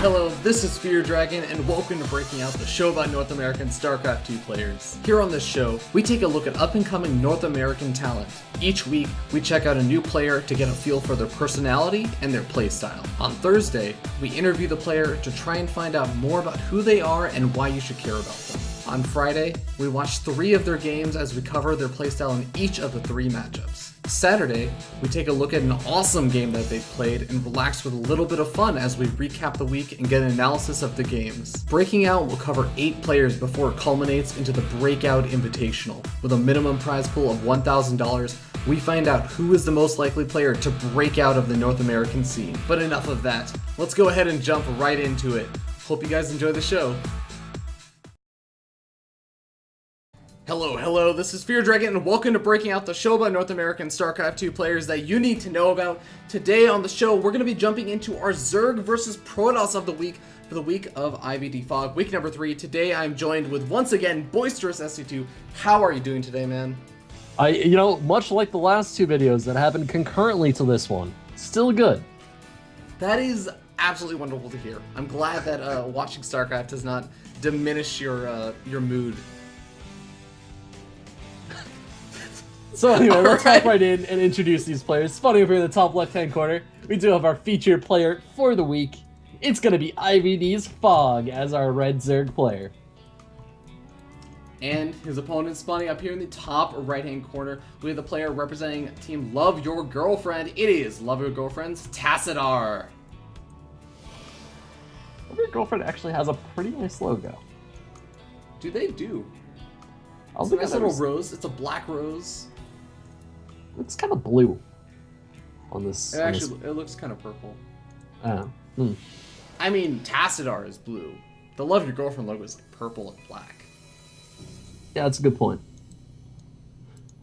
Hello, this is Fear Dragon, and welcome to Breaking Out, the show about North American StarCraft 2 players. Here on this show, we take a look at up-and-coming North American talent. Each week, we check out a new player to get a feel for their personality and their playstyle. On Thursday, we interview the player to try and find out more about who they are and why you should care about them. On Friday, we watch 3 of their games as we cover their playstyle in each of the 3 matchups. Saturday, we take a look at an awesome game that they've played and relax with a little bit of fun as we recap the week and get an analysis of the games. Breaking Out will cover 8 players before it culminates into the Breakout Invitational. With a minimum prize pool of $1,000, we find out who is the most likely player to break out of the North American scene. But enough of that. Let's go ahead and jump right into it. Hope you guys enjoy the show. Hello, this is Fear Dragon, and welcome to Breaking Out, the show about North American StarCraft 2 players that you need to know about. Today on the show, we're going to be jumping into our Zerg versus Protoss of the week for the week of IvD Phog, week number 3. Today, I'm joined with, once again, Boisterous SC2. How are you doing today, man? Much like the last 2 videos that happened concurrently to this one, still good. That is absolutely wonderful to hear. I'm glad that watching StarCraft does not diminish your mood. So anyway, let's hop right in and introduce these players. Funny over in the top left-hand corner, we do have our featured player for the week. It's going to be IvD's Phog as our red Zerg player. And his opponent spawning up here in the top right-hand corner, we have the player representing Team Love Your Girlfriend. It is Love Your Girlfriend's Tosin. Love Your Girlfriend actually has a pretty nice logo. They do. It's a nice little rose. It's a black rose. It's kind of blue on this. It looks kind of purple. I mean, Tosin is blue. The Love Your Girlfriend logo is like purple and black. Yeah, that's a good point.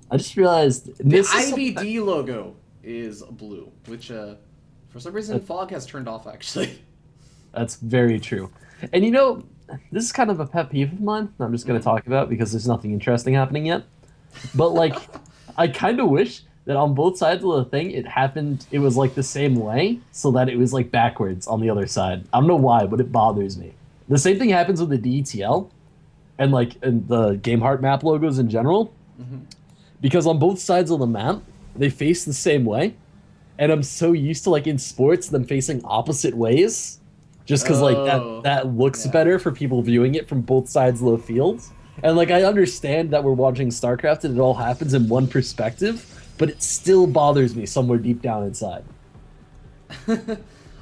I just realized the IvD logo is blue, which for some reason Phog has turned off actually. That's very true. And this is kind of a pet peeve of mine that I'm just going to talk about because there's nothing interesting happening yet. But I kind of wish that on both sides of the thing it was like the same way so that it was like backwards on the other side. I don't know why, but it bothers me. The same thing happens with the DETL and the GameHeart map logos in general. Mm-hmm. Because on both sides of the map, they face the same way. And I'm so used to in sports them facing opposite ways. Just because that looks better for people viewing it from both sides of the field. And I understand that we're watching StarCraft and it all happens in one perspective, but it still bothers me somewhere deep down inside.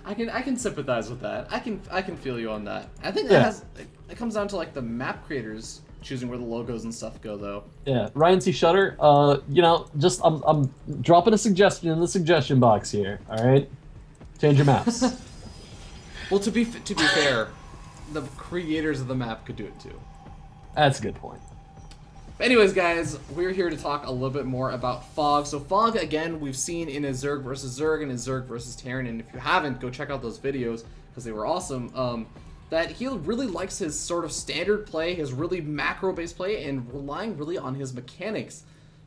I can sympathize with that. I can feel you on that. I think it comes down to the map creators choosing where the logos and stuff go though. Yeah, Ryan C. Shutter, just I'm dropping a suggestion in the suggestion box here, all right? Change your maps. Well, to be fair, the creators of the map could do it too. That's a good point. But anyways, guys, we're here to talk a little bit more about Phog. So Phog, again, we've seen in his Zerg versus Zerg and his Zerg versus Terran, and if you haven't, go check out those videos because they were awesome. That he really likes his sort of standard play, his really macro-based play, and relying really on his mechanics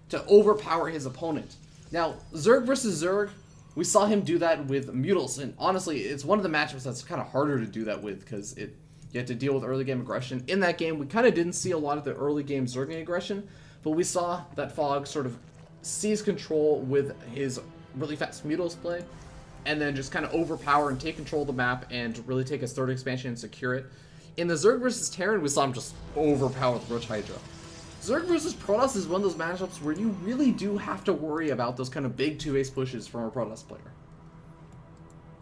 to overpower his opponent. Now, Zerg versus Zerg, we saw him do that with Mutals, and honestly, it's one of the matchups that's kind of harder to do that with because you have to deal with early game aggression. In that game, we kind of didn't see a lot of the early game Zerging aggression, but we saw that Phog sort of seize control with his really fast Mutals play, and then just kind of overpower and take control of the map and really take his 3rd expansion and secure it. In the Zerg versus Terran, we saw him just overpower with Roach Hydra. Zerg versus Protoss is one of those matchups where you really do have to worry about those kind of big 2-ace pushes from a Protoss player.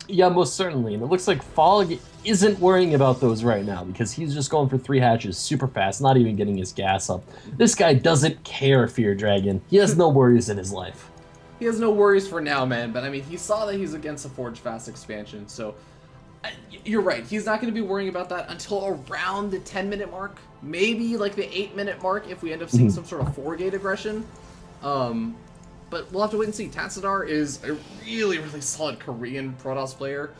Yeah, most certainly. And it looks like Phog isn't worrying about those right now because he's just going for 3 hatches super fast, not even getting his gas up. This guy doesn't care, Fear Dragon. He has no worries in his life. He has no worries for now, man. But I mean, he saw that he's against a Forge Fast expansion, so you're right. He's not going to be worrying about that until around the 10-minute mark. Maybe the 8-minute mark if we end up seeing some sort of 4-gate aggression. But we'll have to wait and see. Tosin is a really, really solid Korean Protoss player.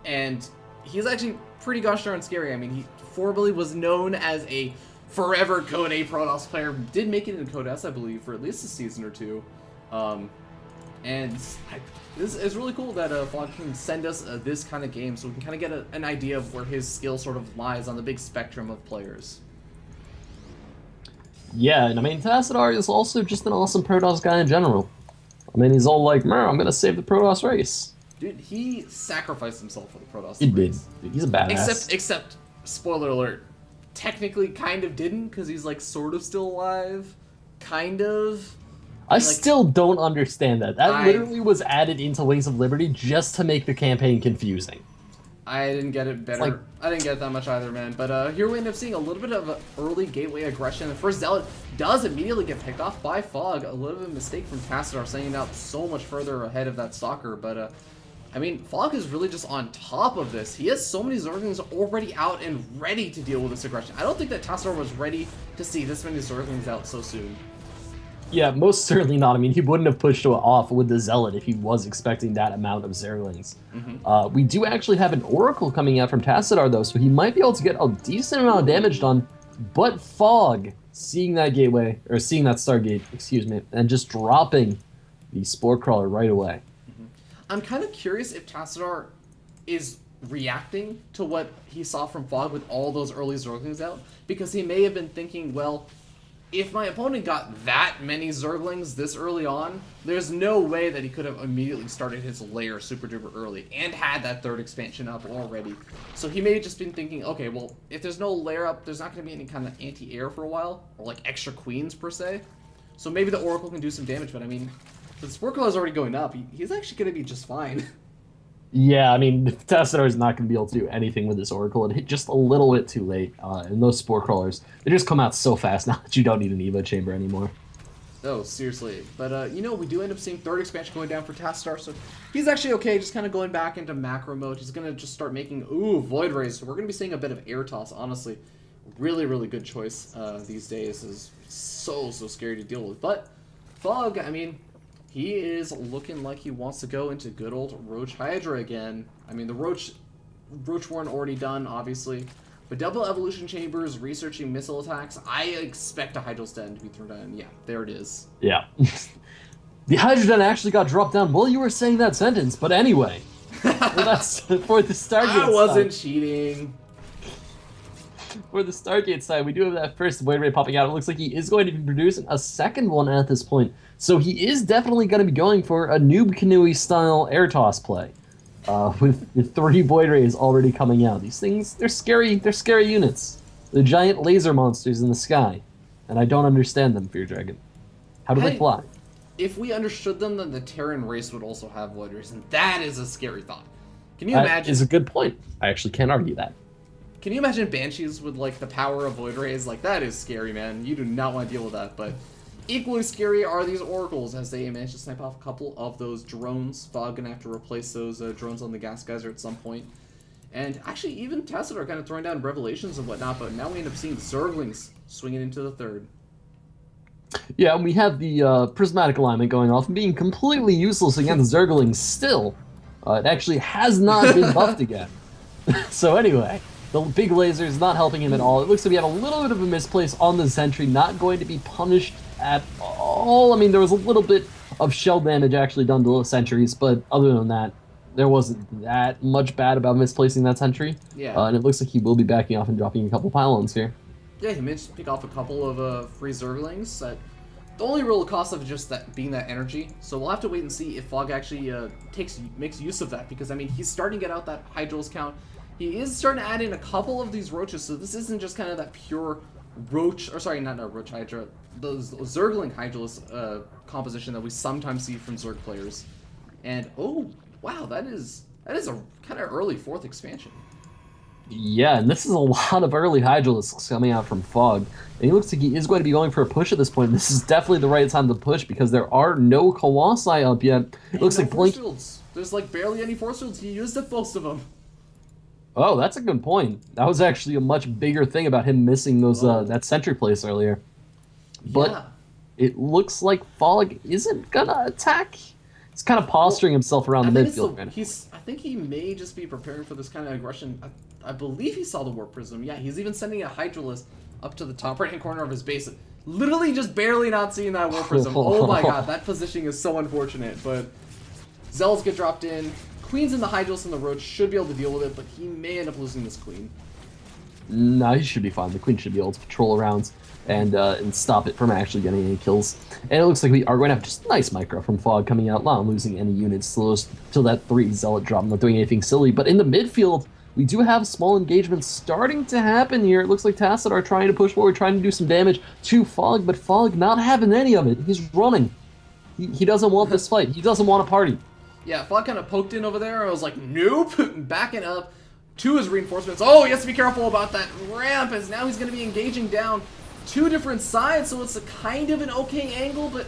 And he's actually pretty gosh darn scary. I mean, he formerly was known as a forever Code A Protoss player. Did make it in Code S, I believe, for at least a season or 2. And this is really cool that Phog can send us this kind of game, so we can kind of get an idea of where his skill sort of lies on the big spectrum of players. Yeah, and I mean, Tassadar is also just an awesome Protoss guy in general. I mean, he's all like, I'm gonna save the Protoss race. Dude, he sacrificed himself for the Protoss He did. race. Dude, he's a badass. Except, spoiler alert, technically kind of didn't, because he's like sort of still alive. Kind of. I still don't understand that. That literally was added into Wings of Liberty just to make the campaign confusing. I didn't get it better. I didn't get that much either, man. But here we end up seeing a little bit of early gateway aggression. The first Zealot does immediately get picked off by Phog. A little bit of a mistake from Tassadar, sending out so much further ahead of that Stalker. But, I mean, Phog is really just on top of this. He has so many Zerglings already out and ready to deal with this aggression. I don't think that Tassadar was ready to see this many Zerglings out so soon. Yeah, most certainly not. I mean, he wouldn't have pushed it off with the Zealot if he was expecting that amount of Zerglings. We do actually have an Oracle coming out from Tassadar, though, so he might be able to get a decent amount of damage done. But Phog, seeing that gateway, or seeing that Stargate, excuse me, and just dropping the Spore Crawler right away. I'm kind of curious if Tassadar is reacting to what he saw from Phog with all those early Zerglings out, because he may have been thinking, well, if my opponent got that many Zerglings this early on, there's no way that he could have immediately started his lair super duper early and had that third expansion up already. So he may have just been thinking, okay, well, if there's no lair up, there's not going to be any kind of anti-air for a while, or like extra queens per se. So maybe the Oracle can do some damage, but I mean, the Spore Crawler is already going up. He's actually going to be just fine. Yeah, I mean, Tassadar is not going to be able to do anything with this Oracle. It hit just a little bit too late. And those Spore Crawlers, they just come out so fast now that you don't need an Evo Chamber anymore. Oh, seriously. But, you know, we do end up seeing third expansion going down for Tassadar, so he's actually okay, just kind of going back into macro mode. He's going to just start making, Void Rays. So we're going to be seeing a bit of Air Toss, honestly. Really, really good choice these days. Is so scary to deal with. But Phog, I mean, he is looking like he wants to go into good old Roach Hydra again. I mean, the Roach Warren already done, obviously. But double evolution chambers, researching missile attacks, I expect a Hydra's Den to be thrown down. Yeah, there it is. Yeah. The Hydra Den actually got dropped down while you were saying that sentence, but anyway. Well, that's for the Stargate I wasn't cheating. For the Stargate side, we do have that first Void Ray popping out. It looks like he is going to be producing a second one at this point. So he is definitely going to be going for a Noob Canoe style air toss play. With the 3 Void Rays already coming out. These things, they're scary units. The giant laser monsters in the sky. And I don't understand them, Fear Dragon. How do they fly? If we understood them, then the Terran race would also have Void Rays, and that is a scary thought. Can you imagine? That is a good point. I actually can't argue that. Can you imagine Banshees with, like, the power of Void Rays? Like, that is scary, man. You do not want to deal with that, but equally scary are these Oracles as they manage to snipe off a couple of those drones. Phog gonna have to replace those drones on the Gas Geyser at some point. And actually, even Tassadar kind of throwing down Revelations and whatnot, but now we end up seeing Zerglings swinging into the third. Yeah, and we have the Prismatic Alignment going off and being completely useless against Zerglings still. It actually has not been buffed again. So anyway, the big laser is not helping him at all. It looks like we have a little bit of a misplace on the Sentry, not going to be punished at all. I mean, there was a little bit of shell damage actually done to the Sentries, but other than that, there wasn't that much bad about misplacing that Sentry. Yeah. And it looks like he will be backing off and dropping a couple pylons here. Yeah, he managed to pick off a couple of free Zerglings. That the only real cost of just that being that energy. So we'll have to wait and see if Phog actually makes use of that, because I mean he's starting to get out that Hydrals count. He is starting to add in a couple of these Roaches, so this isn't just kind of that pure Roach, or sorry, not a Roach Hydra, the Zergling Hydralis composition that we sometimes see from Zerg players. And oh wow, that is a kind of early 4th expansion. Yeah, and this is a lot of early Hydralisks coming out from Phog. And he looks like he is going to be going for a push at this point. This is definitely the right time to push because there are no Colossi up yet. It looks like Blink. There's like barely any force fields. He used up most of them. Oh, that's a good point. That was actually a much bigger thing about him missing those that sentry place earlier. But yeah. It looks like Phog isn't gonna attack. He's kind of posturing himself around the midfield right now. I think he may just be preparing for this kind of aggression. I believe he saw the Warp Prism. Yeah, he's even sending a Hydralis up to the top right-hand corner of his base. Literally just barely not seeing that War Prism. Oh my god, that positioning is so unfortunate. But Zealots get dropped in. Queen's in the Hydralis and the Roach should be able to deal with it, but he may end up losing this Queen. No, he should be fine. The Queen should be able to patrol around and stop it from actually getting any kills. And it looks like we are going to have just a nice micro from Phog coming out, not losing any units till that 3 Zealot drop, not doing anything silly. But in the midfield, we do have small engagements starting to happen here. It looks like Tosin are trying to push forward, trying to do some damage to Phog, but Phog not having any of it. He's running. He doesn't want this fight. He doesn't want a party. Yeah, Phog kind of poked in over there. I was like, nope, backing up to his reinforcements. Oh, he has to be careful about that ramp, as now he's going to be engaging down 2 different sides, so it's a kind of an okay angle, but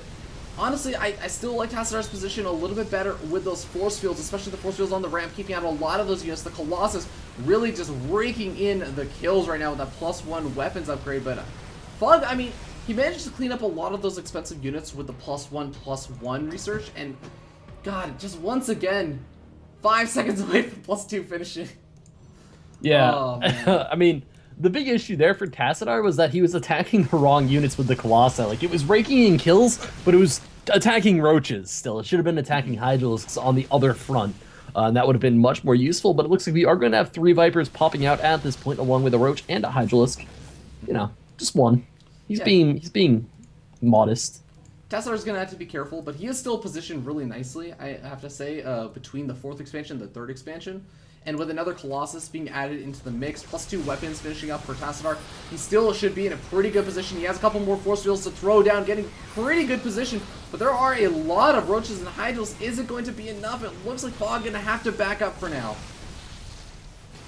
honestly, I still like Tassadar's position a little bit better with those force fields, especially the force fields on the ramp, keeping out a lot of those units. The Colossus really just raking in the kills right now with that +1 weapons upgrade, but Phog, I mean, he managed to clean up a lot of those expensive units with the +1/+1 research, and God, just once again, 5 seconds away from +2 finishing. Yeah, oh, I mean, the big issue there for Tassadar was that he was attacking the wrong units with the Colossi. Like, it was raking in kills, but it was attacking Roaches still. It should have been attacking Hydralisks on the other front, and that would have been much more useful, but it looks like we are going to have 3 Vipers popping out at this point, along with a Roach and a Hydralisk. You know, just one. He's being modest. Tassadar's going to have to be careful, but he is still positioned really nicely, I have to say, between the 4th expansion and the 3rd expansion. And with another Colossus being added into the mix, +2 weapons finishing up for Tassadar, he still should be in a pretty good position. He has a couple more force fields to throw down, getting pretty good position. But there are a lot of Roaches and Hydrals. Is it going to be enough? It looks like Phog going to have to back up for now.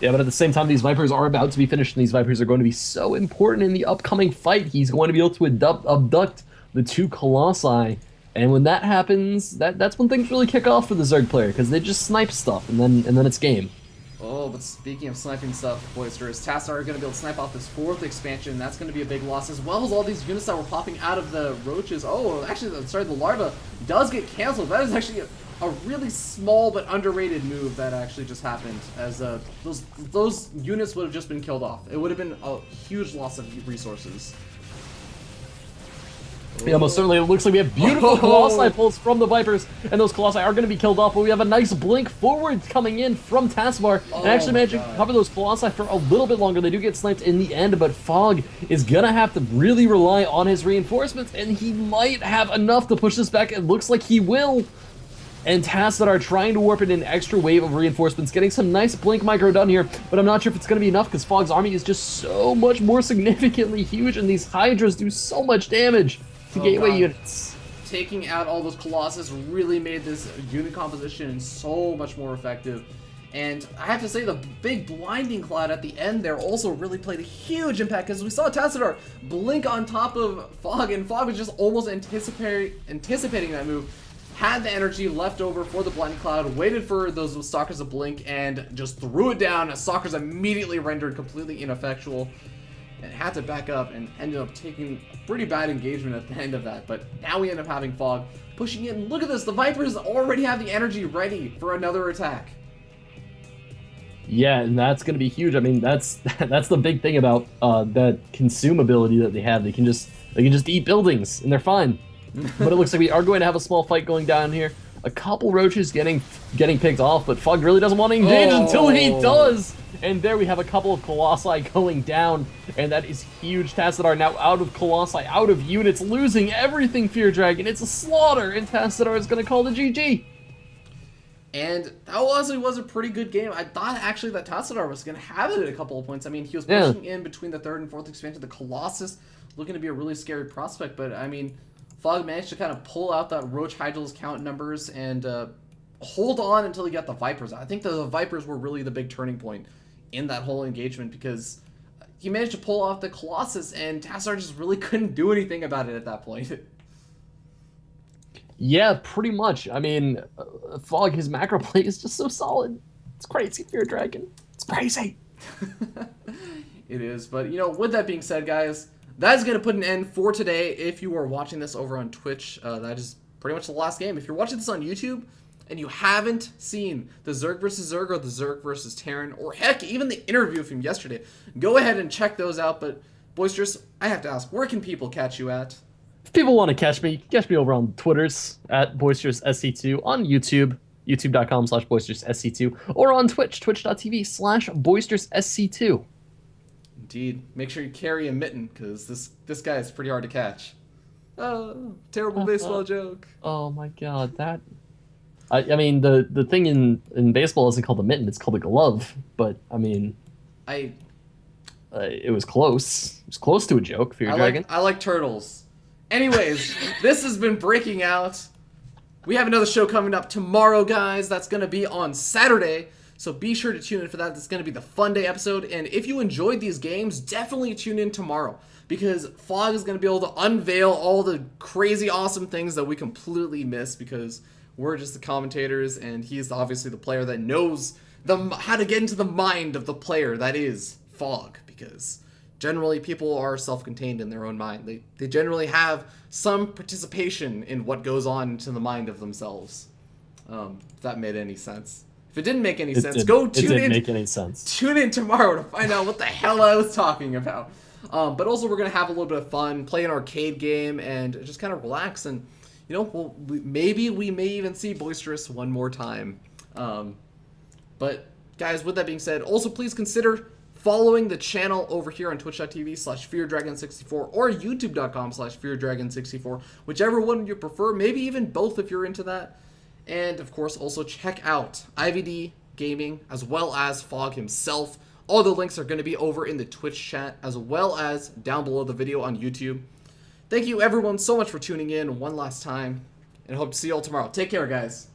Yeah, but at the same time, these Vipers are about to be finished, and these Vipers are going to be so important in the upcoming fight. He's going to be able to abduct the 2 Colossi. And when that happens, that's when things really kick off for the Zerg player, because they just snipe stuff, and then it's game. Oh, but speaking of sniping stuff, Boysters, Tassadar are going to be able to snipe off this 4th expansion. That's going to be a big loss, as well as all these units that were popping out of the Roaches. Oh, actually, sorry, the Larva does get canceled. That is actually a really small but underrated move that actually just happened, as those units would have just been killed off. It would have been a huge loss of resources. Yeah, most certainly. It looks like we have beautiful Colossi pulls from the Vipers, and those Colossi are going to be killed off, but we have a nice blink forward coming in from Tasvar, and actually managing to cover those Colossi for a little bit longer. They do get sniped in the end, but Phog is going to have to really rely on his reinforcements, and he might have enough to push this back. It looks like he will. And Tassadar are trying to warp in an extra wave of reinforcements, getting some nice blink micro done here, but I'm not sure if it's going to be enough because Phog's army is just so much more significantly huge, and these Hydras do so much damage to gateway units. Taking out all those Colossus really made this unit composition so much more effective. And I have to say, the big blinding cloud at the end there also really played a huge impact, because we saw Tassadar blink on top of Phog, and Phog was just almost anticipating that move. Had the energy left over for the blinding cloud, waited for those Stalkers to blink, and just threw it down. Stalkers immediately rendered completely ineffectual, and had to back up and ended up taking a pretty bad engagement at the end of that. But now we end up having Phog pushing in. Look at this, the Vipers already have the energy ready for another attack. Yeah, and that's going to be huge. I mean, that's the big thing about that consume ability that they have. They can just eat buildings, and they're fine. But it looks like we are going to have a small fight going down here. A couple Roaches getting picked off, but Phog really doesn't want to engage until he does. And there we have a couple of Colossi going down, and that is huge. Tassadar now out of Colossi, out of units, losing everything Fear Dragon. It's a slaughter, and Tassadar is going to call the GG. And that honestly was a pretty good game. I thought actually that Tassadar was going to have it at a couple of points. I mean, he was pushing in between the 3rd and 4th expansion. The Colossus looking to be a really scary prospect, but I mean, Phog managed to kind of pull out that Roach Hydrals count numbers and hold on until he got the Vipers. I think the Vipers were really the big turning point in that whole engagement, because he managed to pull off the Colossus, and Tassadar just really couldn't do anything about it at that point. Yeah, pretty much. I mean, Phog, his macro play is just so solid. It's crazy, Fear Dragon. It's crazy. It is, but you know, with that being said, guys, that is going to put an end for today. If you are watching this over on Twitch, that is pretty much the last game. If you're watching this on YouTube and you haven't seen the Zerg versus Zerg or the Zerg versus Terran, or heck, even the interview from yesterday, go ahead and check those out. But Boisterous, I have to ask, where can people catch you at? If people want to catch me over on Twitters at BoisterousSC2, on YouTube, youtube.com/BoisterousSC2, or on Twitch, twitch.tv/BoisterousSC2. Indeed. Make sure you carry a mitten, because this guy is pretty hard to catch. Oh, terrible baseball joke. Oh my god, that... I mean, the thing in baseball isn't called a mitten, it's called a glove, but, I mean... it was close. It was close to a joke, Fear Dragon. I like turtles. Anyways, this has been Breaking Out. We have another show coming up tomorrow, guys. That's going to be on Saturday. So be sure to tune in for that. It's going to be the Fun Day episode. And if you enjoyed these games, definitely tune in tomorrow. Because Phog is going to be able to unveil all the crazy awesome things that we completely missed. Because we're just the commentators. And he's obviously the player that knows how to get into the mind of the player that is Phog. Because generally people are self-contained in their own mind. They generally have some participation in what goes on into the mind of themselves. If that made any sense. If it didn't make any sense, go tune in. It didn't make any sense. Tune in tomorrow to find out what the hell I was talking about. But also we're going to have a little bit of fun, play an arcade game, and just kind of relax. And, you know, maybe we may even see Boisterous one more time. But, guys, with that being said, also please consider following the channel over here on twitch.tv/FearDragon64 or youtube.com/FearDragon64, whichever one you prefer, maybe even both if you're into that. And of course, also check out IvD Gaming as well as Phog himself. All the links are going to be over in the Twitch chat as well as down below the video on YouTube. Thank you everyone so much for tuning in one last time, and hope to see you all tomorrow. Take care, guys.